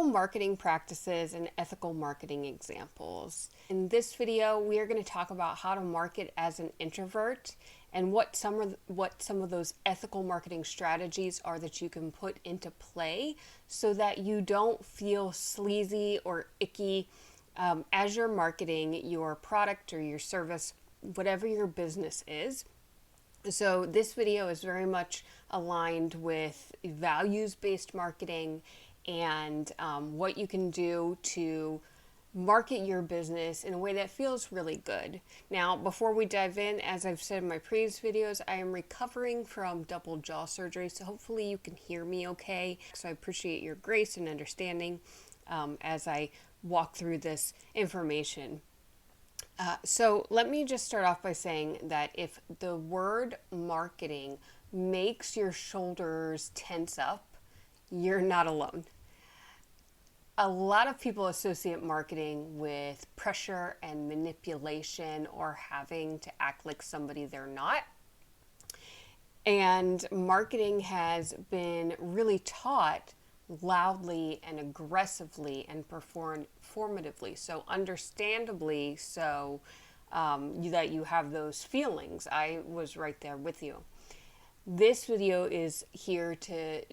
Ethical marketing practices and ethical marketing examples. In this video, we are going to talk about how to market as an introvert and what some of those ethical marketing strategies are that you can put into play so that you don't feel sleazy or icky as you're marketing your product or your service, whatever your business is. So this video is very much aligned with values-based marketing and what you can do to market your business in a way that feels really good. Now, before we dive in, as I've said in my previous videos, I am recovering from double jaw surgery, so hopefully you can hear me okay. So I appreciate your grace and understanding as I walk through this information. So let me just start off by saying that if the word marketing makes your shoulders tense up, you're not alone. A lot of people associate marketing with pressure and manipulation or having to act like somebody they're not. And marketing has been really taught loudly and aggressively and performatively, so understandably so that you have those feelings. I was right there with you. This video is here to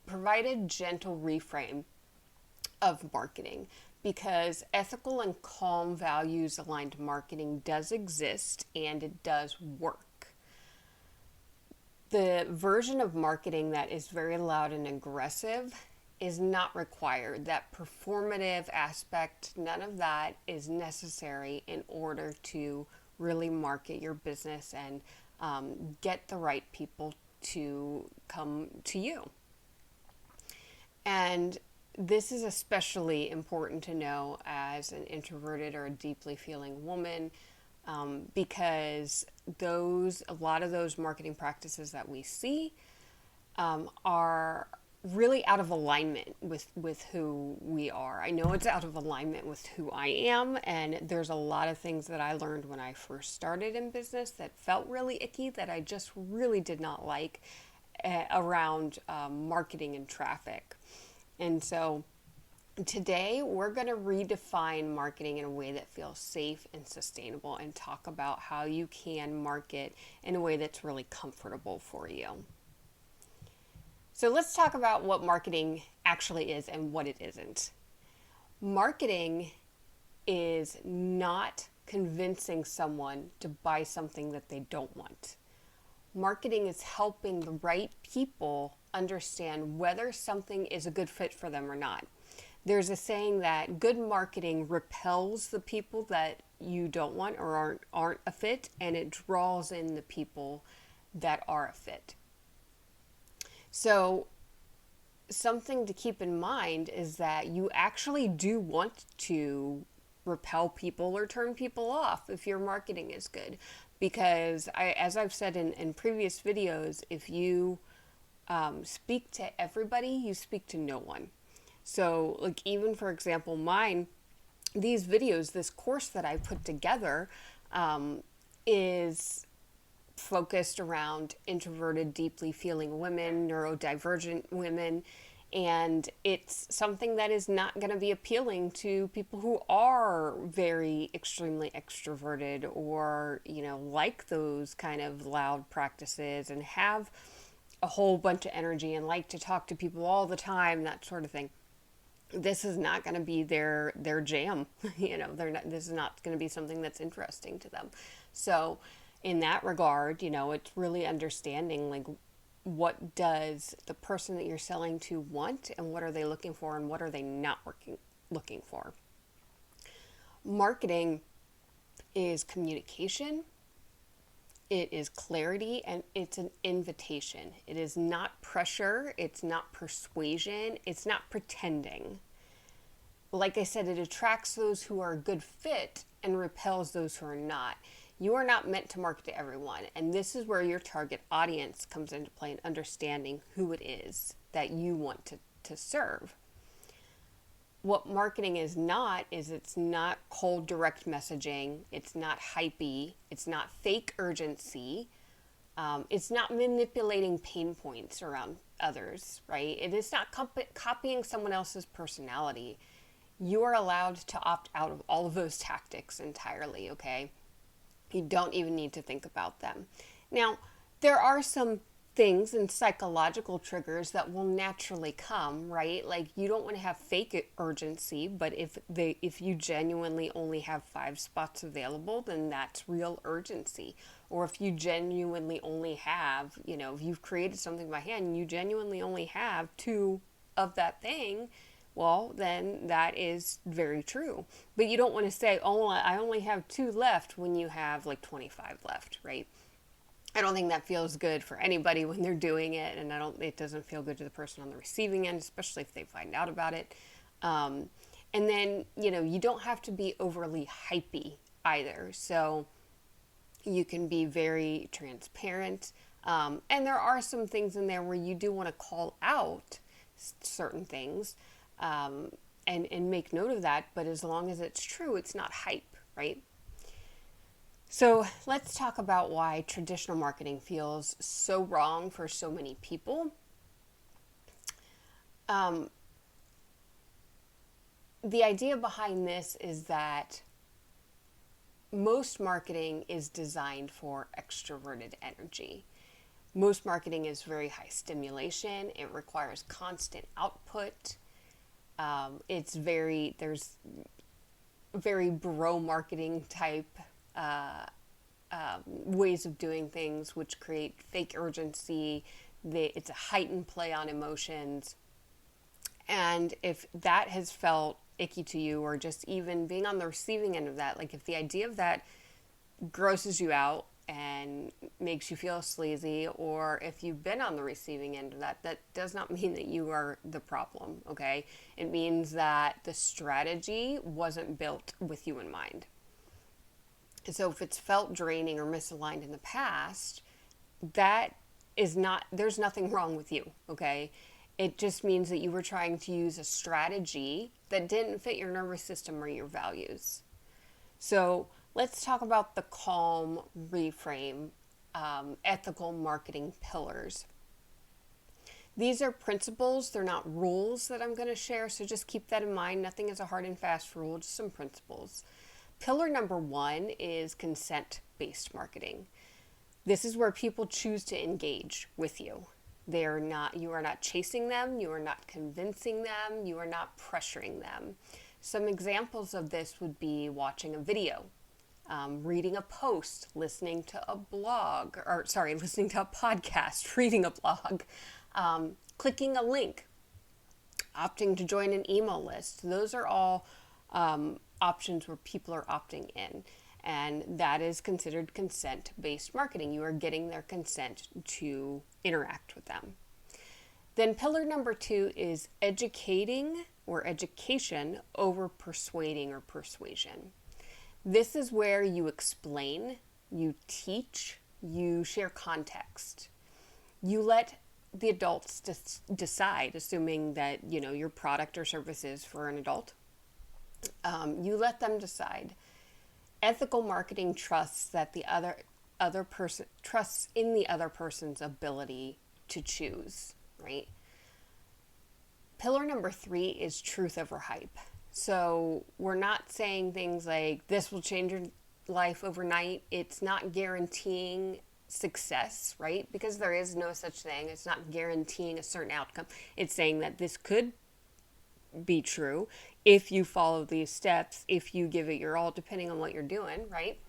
provide a gentle reframe of marketing because ethical and calm values aligned marketing does exist and it does work. The version of marketing that is very loud and aggressive is not required. That performative aspect, none of that is necessary in order to really market your business and get the right people to come to you. And this is especially important to know as an introverted or a deeply feeling woman because a lot of those marketing practices that we see are really out of alignment with who we are. I know it's out of alignment with who I am, and there's a lot of things that I learned when I first started in business that felt really icky that I just really did not like around marketing and traffic. And so today we're going to redefine marketing in a way that feels safe and sustainable and talk about how you can market in a way that's really comfortable for you. So let's talk about what marketing actually is and what it isn't. Marketing is not convincing someone to buy something that they don't want. Marketing is helping the right people understand whether something is a good fit for them or not. There's a saying that good marketing repels the people that you don't want or aren't a fit, and it draws in the people that are a fit. So something to keep in mind is that you actually do want to repel people or turn people off if your marketing is good. Because as I've said in previous videos, if you speak to everybody, you speak to no one. So like even for example, these videos, this course that I put together is focused around introverted, deeply feeling women, neurodivergent women, and it's something that is not going to be appealing to people who are very extremely extroverted or, like those kind of loud practices and have a whole bunch of energy and like to talk to people all the time, that sort of thing. This is not going to be their jam. This is not going to be something that's interesting to them. So in that regard, it's really understanding like what does the person that you're selling to want and what are they looking for and what are they not looking for. Marketing is communication, it is clarity, and it's an invitation. It is not pressure, it's not persuasion, it's not pretending. Like I said, it attracts those who are a good fit and repels those who are not. You are not meant to market to everyone, and this is where your target audience comes into play and understanding who it is that you want to serve. What marketing is it's not cold direct messaging, it's not hypey, it's not fake urgency, It's not manipulating pain points around others, right? It is not copying someone else's personality. You are allowed to opt out of all of those tactics entirely, okay? You don't even need to think about them. Now, there are some things and psychological triggers that will naturally come, right? Like, you don't want to have fake urgency, but if you genuinely only have 5 spots available, then that's real urgency. Or if you genuinely only have, if you've created something by hand and you genuinely only have 2 of that thing, well, then that is very true. But you don't want to say, oh, I only have 2 left when you have like 25 left, right? I don't think that feels good for anybody when they're doing it, and it doesn't feel good to the person on the receiving end, especially if they find out about it. And then, you don't have to be overly hypey either. So you can be very transparent. And there are some things in there where you do want to call out certain things and make note of that. But as long as it's true, it's not hype, right? So let's talk about why traditional marketing feels so wrong for so many people. The idea behind this is that most marketing is designed for extroverted energy. Most marketing is very high stimulation. It requires constant output. There's very bro marketing type ways of doing things, which create fake urgency. It's a heightened play on emotions. And if that has felt icky to you, or just even being on the receiving end of that, like if the idea of that grosses you out and makes you feel sleazy, or if you've been on the receiving end of that, that does not mean that you are the problem, okay? It means that the strategy wasn't built with you in mind. So if it's felt draining or misaligned in the past, there's nothing wrong with you, okay? It just means that you were trying to use a strategy that didn't fit your nervous system or your values. So let's talk about the calm, reframe, ethical marketing pillars. These are principles, they're not rules that I'm going to share, so just keep that in mind. Nothing is a hard and fast rule, just some principles. Pillar number 1 is consent-based marketing. This is where people choose to engage with you. You are not chasing them, you are not convincing them, you are not pressuring them. Some examples of this would be watching a video, reading a post, listening to a podcast, reading a blog, clicking a link, opting to join an email list. Those are all options where people are opting in, and that is considered consent-based marketing. You are getting their consent to interact with them. Then pillar number 2 is education over persuading or persuasion. This is where you explain, you teach, you share context. You let the adults decide, assuming that your product or service is for an adult. You let them decide. Ethical marketing trusts that the other person trusts in the other person's ability to choose, right? Pillar number 3 is truth over hype. So we're not saying things like this will change your life overnight. It's not guaranteeing success, right? Because there is no such thing. It's not guaranteeing a certain outcome. It's saying that this could be true if you follow these steps, if you give it your all, depending on what you're doing, right?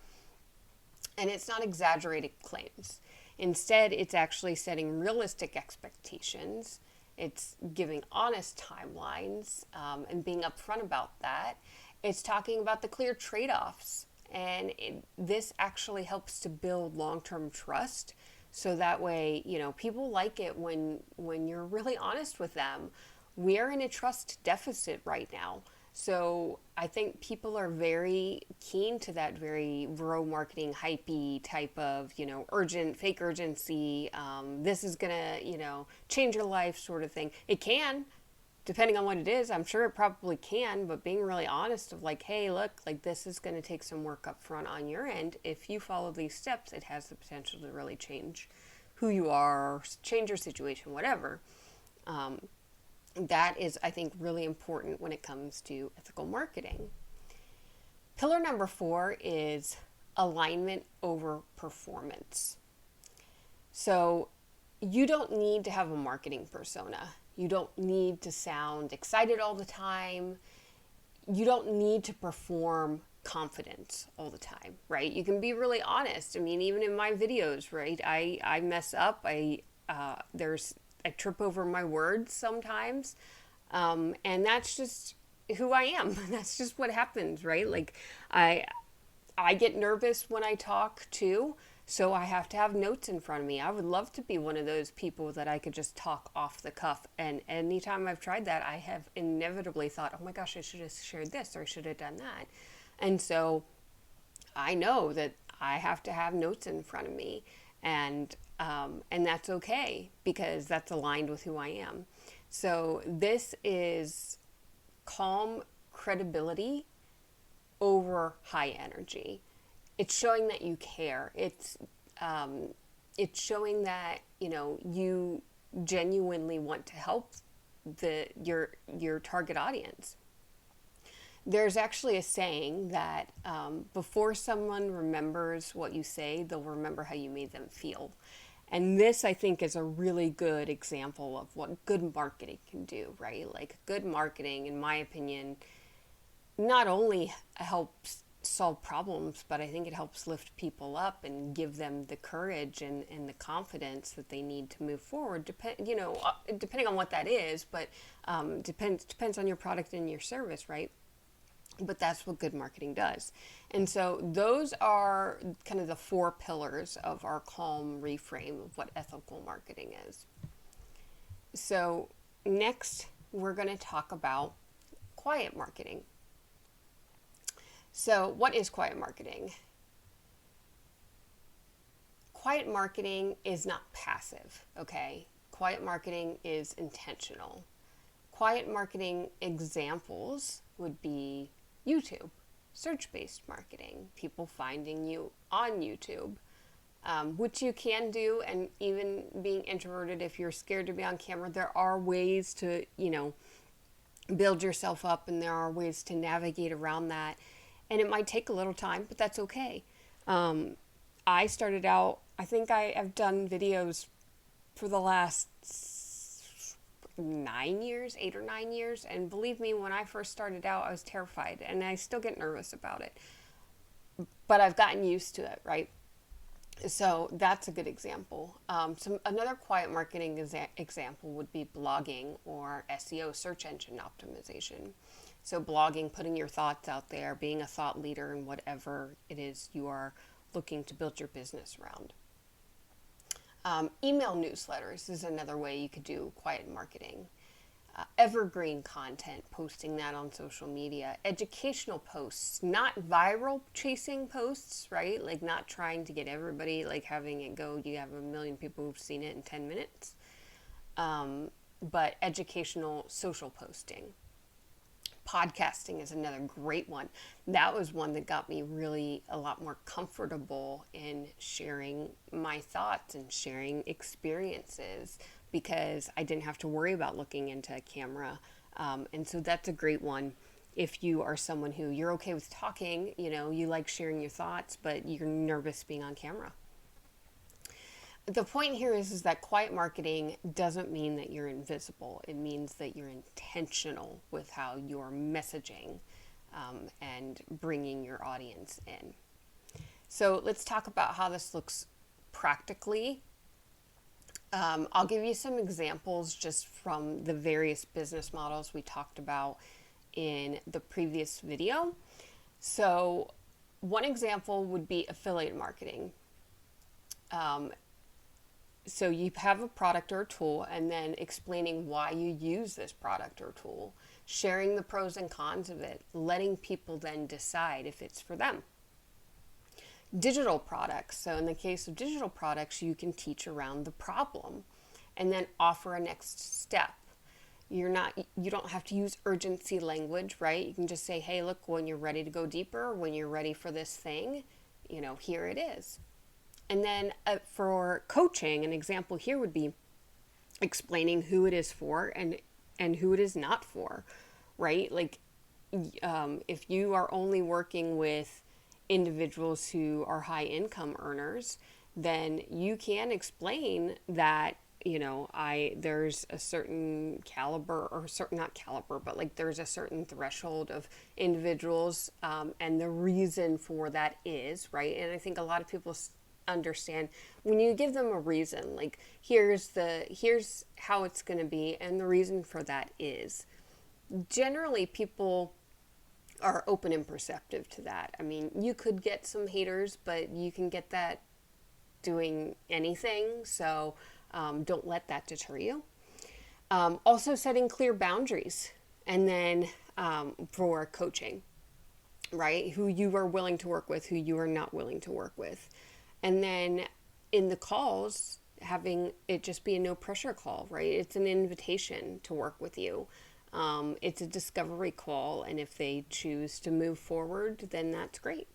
And it's not exaggerated claims. Instead, it's actually setting realistic expectations. It's giving honest timelines and being upfront about that. It's talking about the clear trade-offs. And this actually helps to build long-term trust. So that way, people like it when you're really honest with them. We are in a trust deficit right now. So I think people are very keen to that very bro marketing, hypey type of, fake urgency. This is going to, change your life sort of thing. It can, depending on what it is, I'm sure it probably can, but being really honest of like, hey, look, like this is going to take some work up front on your end. If you follow these steps, it has the potential to really change who you are, or change your situation, whatever. That is, I think, really important when it comes to ethical marketing. Pillar number 4 is alignment over performance. So you don't need to have a marketing persona. You don't need to sound excited all the time. You don't need to perform confidence all the time, right? You can be really honest. I mean, even in my videos, right? I mess up. I trip over my words sometimes. And that's just who I am. That's just what happens, right? Like I get nervous when I talk too. So I have to have notes in front of me. I would love to be one of those people that I could just talk off the cuff. And anytime I've tried that, I have inevitably thought, oh my gosh, I should have shared this or I should have done that. And so I know that I have to have notes in front of me. And that's okay because that's aligned with who I am. So this is calm credibility over high energy. It's showing that you care. It's showing that, you know, you genuinely want to help your target audience. There's actually a saying that before someone remembers what you say, they'll remember how you made them feel. And this, I think, is a really good example of what good marketing can do, right? Like good marketing, in my opinion, not only helps solve problems, but I think it helps lift people up and give them the courage and the confidence that they need to move forward. Depending on what that is, but depends on your product and your service, right? But that's what good marketing does. And so those are kind of the 4 pillars of our calm reframe of what ethical marketing is. So next, we're going to talk about quiet marketing. So what is quiet marketing? Quiet marketing is not passive, okay? Quiet marketing is intentional. Quiet marketing examples would be YouTube, search-based marketing, people finding you on YouTube, which you can do. And even being introverted, if you're scared to be on camera, there are ways to, build yourself up, and there are ways to navigate around that. And it might take a little time, but that's okay. I started out, I think I have done videos for the last 8 or 9 years. And believe me, when I first started out, I was terrified, and I still get nervous about it. But I've gotten used to it, right? So that's a good example. Another quiet marketing example would be blogging or SEO, search engine optimization. So blogging, putting your thoughts out there, being a thought leader in whatever it is you are looking to build your business around. Email newsletters is another way you could do quiet marketing. Evergreen content, posting that on social media. Educational posts, not viral chasing posts, right? Like not trying to get everybody, like having it go, you have 1 million people who've seen it in 10 minutes. But educational social posting. Podcasting is another great one. That was one that got me really a lot more comfortable in sharing my thoughts and sharing experiences because I didn't have to worry about looking into a camera. And so that's a great one. If you are someone who you're okay with talking, you like sharing your thoughts, but you're nervous being on camera. The point here is that quiet marketing doesn't mean that you're invisible. It means that you're intentional with how you're messaging and bringing your audience in. So let's talk about how this looks practically. I'll give you some examples just from the various business models we talked about in the previous video. So one example would be affiliate marketing. So you have a product or a tool, and then explaining why you use this product or tool, sharing the pros and cons of it, letting people then decide if it's for them. Digital products. So in the case of digital products, you can teach around the problem and then offer a next step. You don't have to use urgency language, right? You can just say, hey, look, when you're ready to go deeper, when you're ready for this thing, here it is. And then for coaching, an example here would be explaining who it is for and who it is not for, right? Like, if you are only working with individuals who are high income earners, then you can explain that, there's a certain caliber, or certain, not caliber, but like there's a certain threshold of individuals, and the reason for that is, right? And I think a lot of people understand when you give them a reason, like here's how it's going to be, and the reason for that is, generally people are open and perceptive to that. I mean, you could get some haters, but you can get that doing anything, so don't let that deter you. Also setting clear boundaries, and then for coaching, right? Who you are willing to work with, who you are not willing to work with. And then in the calls, having it just be a no pressure call, right? It's an invitation to work with you. It's a discovery call, and if they choose to move forward, then that's great.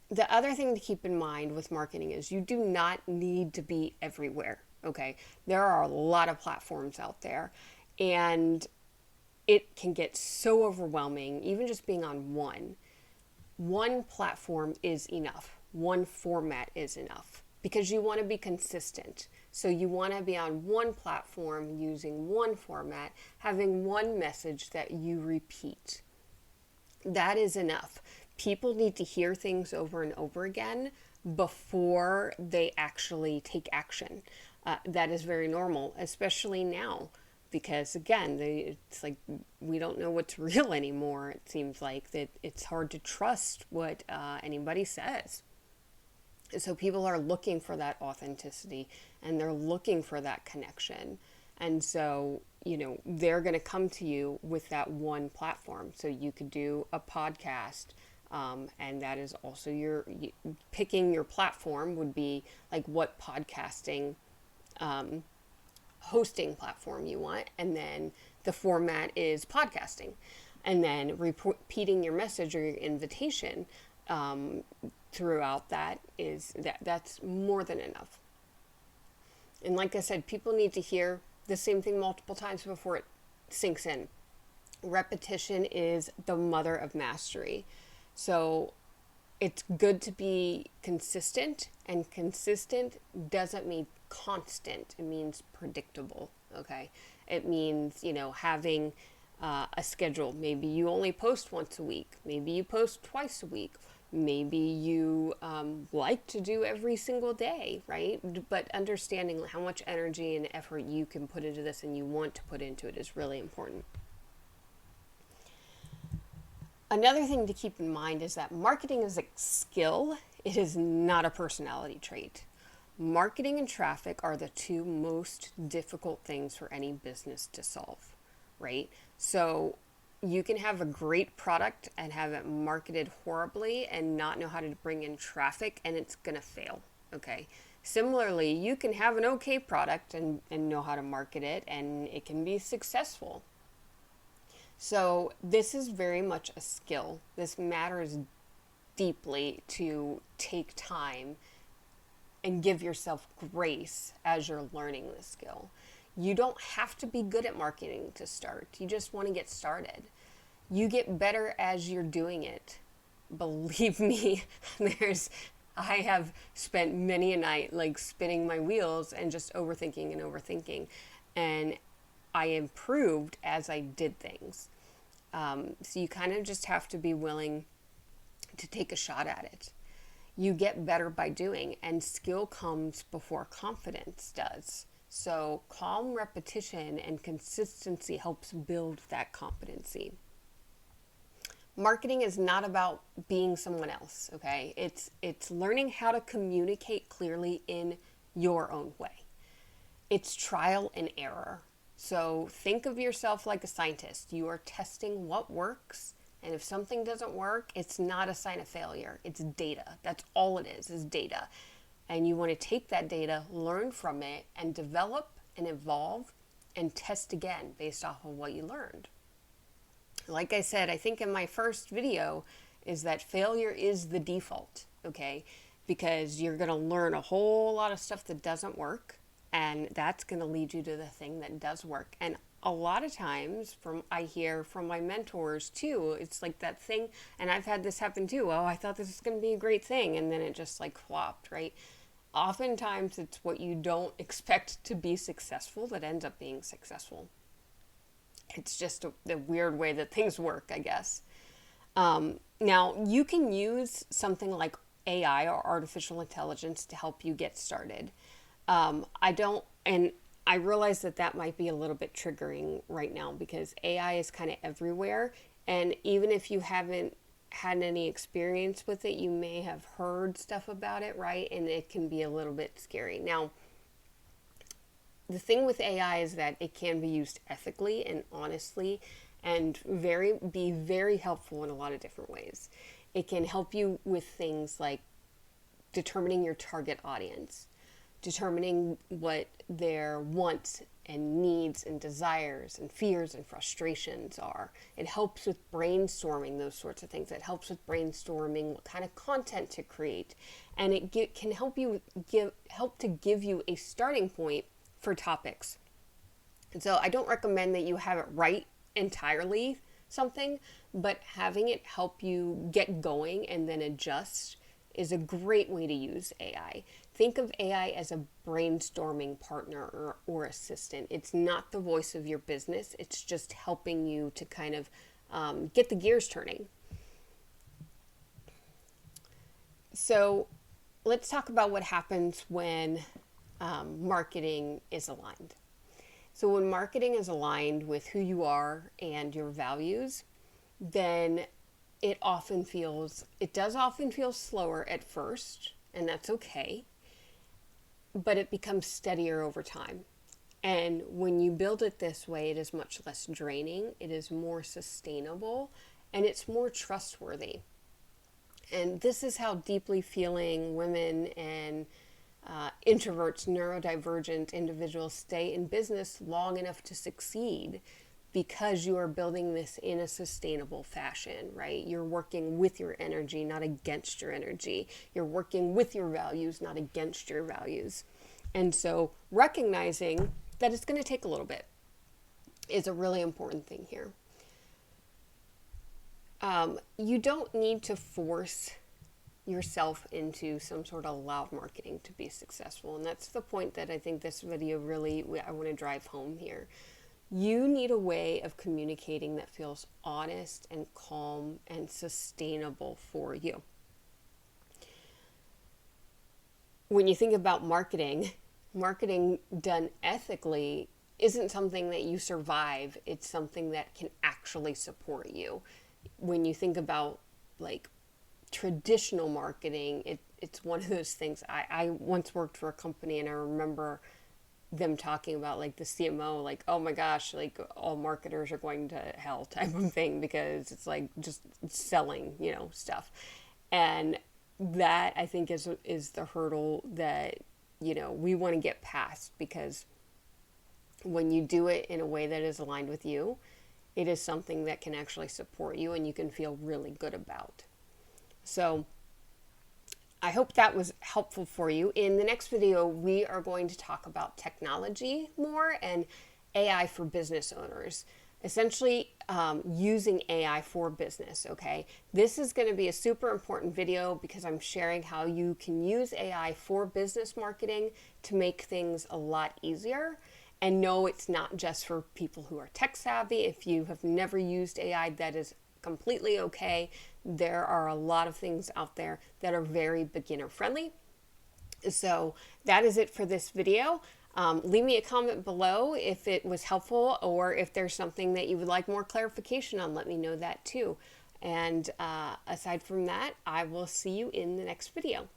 The other thing to keep in mind with marketing is you do not need to be everywhere, okay? There are a lot of platforms out there, and it can get so overwhelming, even just being on one. One platform is enough. One format is enough, because you want to be consistent. So you want to be on one platform, using one format, having one message that you repeat. That is enough. People need to hear things over and over again before they actually take action. That is very normal, especially now, because again, it's like we don't know what's real anymore. It seems like that it's hard to trust what anybody says. So people are looking for that authenticity, and they're looking for that connection. And so, they're going to come to you with that one platform. So you could do a podcast, and that is also picking your platform would be like what podcasting hosting platform you want, and then the format is podcasting, and then repeating your message or your invitation throughout that's more than enough. And like I said, people need to hear the same thing multiple times before it sinks in. Repetition is the mother of mastery. So it's good to be consistent, and consistent doesn't mean constant. It means predictable, okay? It means, having a schedule. Maybe you only post once a week. Maybe you post twice a week. Maybe you like to do every single day, right? But understanding how much energy and effort you can put into this and you want to put into it is really important. Another thing to keep in mind is that marketing is a skill. It is not a personality trait. Marketing and traffic are the two most difficult things for any business to solve, right? So you can have a great product and have it marketed horribly and not know how to bring in traffic, and it's going to fail, okay? Similarly, you can have an okay product and know how to market it, and it can be successful. So this is very much a skill. This matters deeply to take time and give yourself grace as you're learning the skill. You don't have to be good at marketing to start. You just want to get started. You get better as you're doing it. Believe me, I have spent many a night like spinning my wheels and just overthinking. And I improved as I did things. So you kind of just have to be willing to take a shot at it. You get better by doing, and skill comes before confidence does. So calm repetition and consistency helps build that competency. Marketing is not about being someone else, okay? It's learning how to communicate clearly in your own way. It's trial and error. So think of yourself like a scientist. You are testing what works, and if something doesn't work, it's not a sign of failure. It's data. That's all it is data. And you want to take that data, learn from it, and develop and evolve and test again based off of what you learned. Like I said, I think in my first video, is that failure is the default, okay? Because you're going to learn a whole lot of stuff that doesn't work, and that's going to lead you to the thing that does work. And a lot of times I hear from my mentors too, it's like that thing, and I've had this happen too. Oh, I thought this was going to be a great thing, and then it just like flopped, right? Oftentimes it's what you don't expect to be successful that ends up being successful. It's just the weird way that things work, I guess. Now, you can use something like AI or artificial intelligence to help you get started. I realize that might be a little bit triggering right now because AI is kind of everywhere. And even if you haven't had any experience with it, you may have heard stuff about it, right? And it can be a little bit scary. Now, the thing with AI is that it can be used ethically and honestly and be very helpful in a lot of different ways. It can help you with things like determining your target audience, determining what their wants and needs and desires and fears and frustrations are. It helps with brainstorming those sorts of things. It helps with brainstorming what kind of content to create. And it can help to give you a starting point for topics. And so I don't recommend that you have it write entirely something, but having it help you get going and then adjust is a great way to use AI. Think of AI as a brainstorming partner or assistant. It's not the voice of your business. It's just helping you to kind of get the gears turning. So let's talk about what happens when marketing is aligned. So when marketing is aligned with who you are and your values, then it does often feel slower at first, and that's okay, but it becomes steadier over time. And when you build it this way, it is much less draining, it is more sustainable, and it's more trustworthy. And this is how deeply feeling women and introverts, neurodivergent individuals stay in business long enough to succeed, because you are building this in a sustainable fashion, right? You're working with your energy, not against your energy. You're working with your values, not against your values. And so recognizing that it's going to take a little bit is a really important thing here. You don't need to force yourself into some sort of loud marketing to be successful. And that's the point that I think this video I want to drive home here. You need a way of communicating that feels honest and calm and sustainable for you. When you think about marketing done ethically isn't something that you survive. It's something that can actually support you. When you think about like traditional marketing, it's one of those things. I once worked for a company, and I remember them talking about like the CMO, like, oh my gosh, like all marketers are going to hell type of thing, because it's like just selling, stuff. And that, I think, is the hurdle that, we want to get past, because when you do it in a way that is aligned with you, it is something that can actually support you and you can feel really good about. So I hope that was helpful for you. In the next video, we are going to talk about technology more and AI for business owners. Essentially, using AI for business, okay? This is going to be a super important video because I'm sharing how you can use AI for business marketing to make things a lot easier. And no, it's not just for people who are tech savvy. If you have never used AI, that is completely okay. There are a lot of things out there that are very beginner friendly. So that is it for this video. Leave me a comment below if it was helpful, or if there's something that you would like more clarification on, let me know that too. And aside from that, I will see you in the next video.